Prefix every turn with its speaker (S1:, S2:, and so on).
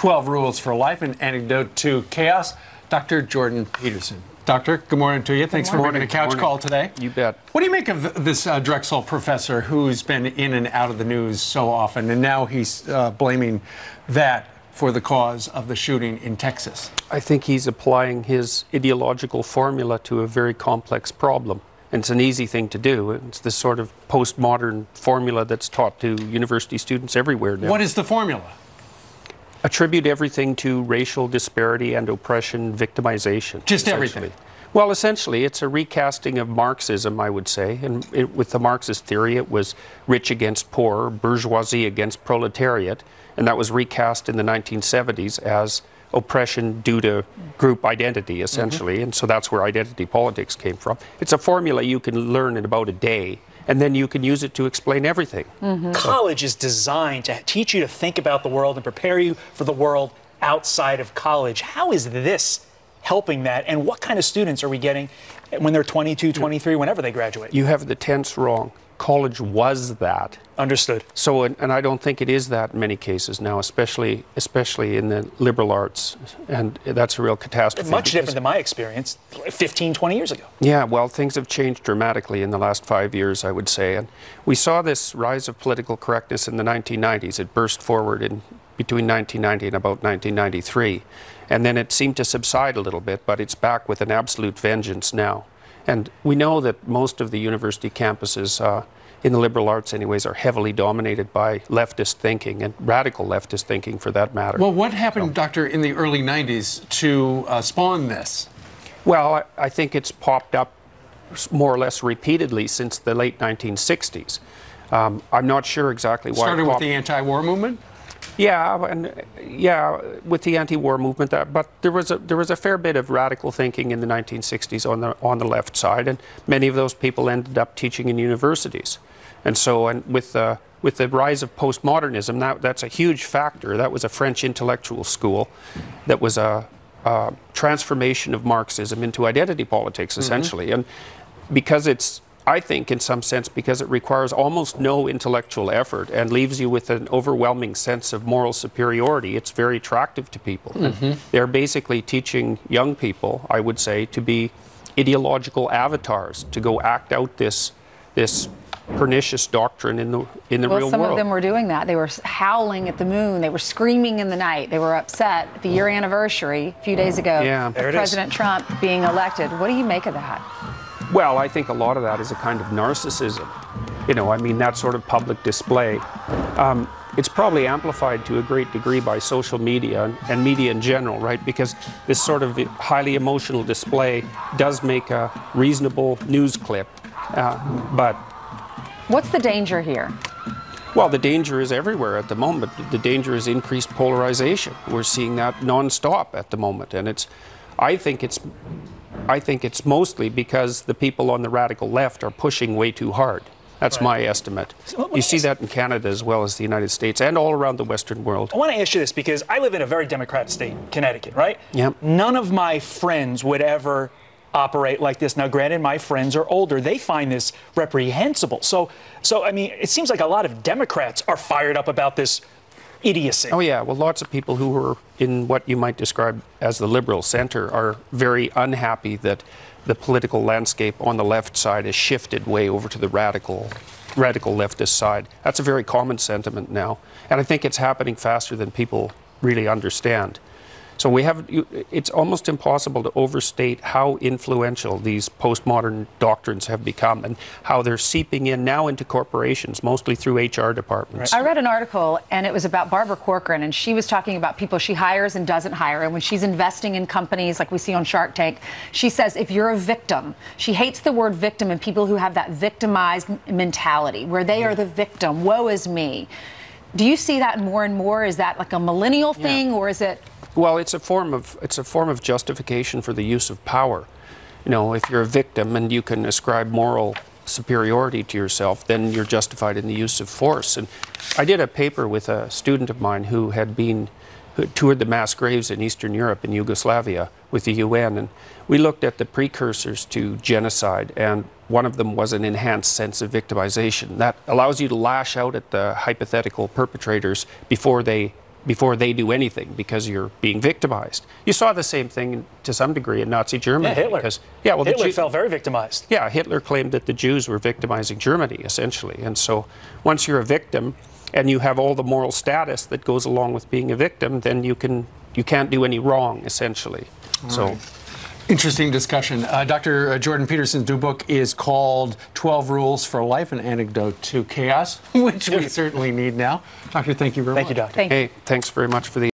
S1: 12 Rules for Life, an antidote to chaos, Dr. Jordan Peterson. Doctor, good morning to you. Thanks for making a couch call today.
S2: You bet.
S1: What do you make of this Drexel professor who's been in and out of the news so often, and now he's blaming that for the cause of the shooting in Texas?
S2: I think he's applying his ideological formula to a very complex problem. And it's an easy thing to do. It's this sort of postmodern formula that's taught to university students everywhere now.
S1: What is the formula?
S2: Attribute everything to racial disparity and oppression, victimization.
S1: Just everything?
S2: Well, essentially, it's a recasting of Marxism, I would say. And with the Marxist theory, it was rich against poor, bourgeoisie against proletariat. And that was recast in the 1970s as oppression due to group identity, essentially. And so that's where identity politics came from. It's a formula you can learn in about a day, and then you can use it to explain everything.
S3: College is designed to teach you to think about the world and prepare you for the world outside of college. How is this helping that, and what kind of students are we getting when they're 22, 23, whenever they graduate?
S2: You have the tense wrong. College was that.
S3: Understood.
S2: So, and I don't think it is that in many cases now, especially in the liberal arts, and that's a real catastrophe.
S3: Much different than my experience 15, 20 years ago.
S2: Yeah, well, things have changed dramatically in the last 5 years, I would say. And we saw this rise of political correctness in the 1990s. It burst forward in between 1990 and about 1993. And then it seemed to subside a little bit, but it's back with an absolute vengeance now. And we know that most of the university campuses, in the liberal arts anyways, are heavily dominated by leftist thinking, and radical leftist thinking for that matter.
S1: Well, what happened, Doctor, in the early 90s to spawn this?
S2: Well, I think it's popped up more or less repeatedly since the late 1960s. I'm not sure exactly why.
S1: Started with the anti-war movement?
S2: Yeah, with the anti-war movement, but there was a fair bit of radical thinking in the 1960s on the left side, and many of those people ended up teaching in universities. And so, with the rise of postmodernism, that's a huge factor. That was a French intellectual school that was a transformation of Marxism into identity politics, essentially. And because it's, I think, in some sense, because it requires almost no intellectual effort and leaves you with an overwhelming sense of moral superiority, it's very attractive to people. They're basically teaching young people, I would say, to be ideological avatars, to go act out this pernicious doctrine in the real world.
S4: Some of them were doing that. They were howling at the moon. They were screaming in the night. They were upset at the year anniversary a few days ago of President Trump being elected. What do you make of that?
S2: Well, I think a lot of that is a kind of narcissism. You know, I mean, that sort of public display. It's probably amplified to a great degree by social media and media in general, right? Because this sort of highly emotional display does make a reasonable news clip. But
S4: what's the danger here?
S2: Well, the danger is everywhere at the moment. The danger is increased polarization. We're seeing that nonstop at the moment, and I think it's mostly because the people on the radical left are pushing way too hard. That's my estimate. You see that in Canada as well as the United States and all around the Western world.
S3: I want to ask you this because I live in a very Democratic state, Connecticut, right?
S2: Yep.
S3: None of my friends would ever operate like this. Now, granted, my friends are older. They find this reprehensible. So I mean, it seems like a lot of Democrats are fired up about this idiocy.
S2: Oh, yeah. Well, lots of people who were in what you might describe as the liberal center are very unhappy that the political landscape on the left side has shifted way over to the radical leftist side. That's a very common sentiment now. And I think it's happening faster than people really understand. So it's almost impossible to overstate how influential these postmodern doctrines have become and how they're seeping in now into corporations, mostly through HR departments.
S4: I read an article, and it was about Barbara Corcoran, and she was talking about people she hires and doesn't hire. And when she's investing in companies like we see on Shark Tank, she says if you're a victim, she hates the word victim and people who have that victimized mentality, where they are the victim, woe is me. Do you see that more and more? Is that like a millennial thing, or is it...
S2: Well, it's a form of justification for the use of power. You know, if you're a victim and you can ascribe moral superiority to yourself, then you're justified in the use of force. And I did a paper with a student of mine who toured the mass graves in Eastern Europe, in Yugoslavia, with the UN, and we looked at the precursors to genocide, and one of them was an enhanced sense of victimization that allows you to lash out at the hypothetical perpetrators before they before they do anything because you're being victimized. You saw the same thing to some degree in Nazi Germany.
S3: Yeah, Hitler.
S2: Because,
S3: Hitler felt very victimized.
S2: Yeah, Hitler claimed that the Jews were victimizing Germany, essentially. And so once you're a victim and you have all the moral status that goes along with being a victim, then you can't do any wrong, essentially. So.
S1: Interesting discussion. Dr. Jordan Peterson's new book is called 12 Rules for Life, an Antidote to Chaos, which we certainly need now. Doctor, thank you very much.
S3: Thank you, Doctor.
S4: Thank you.
S2: Hey, thanks very much for the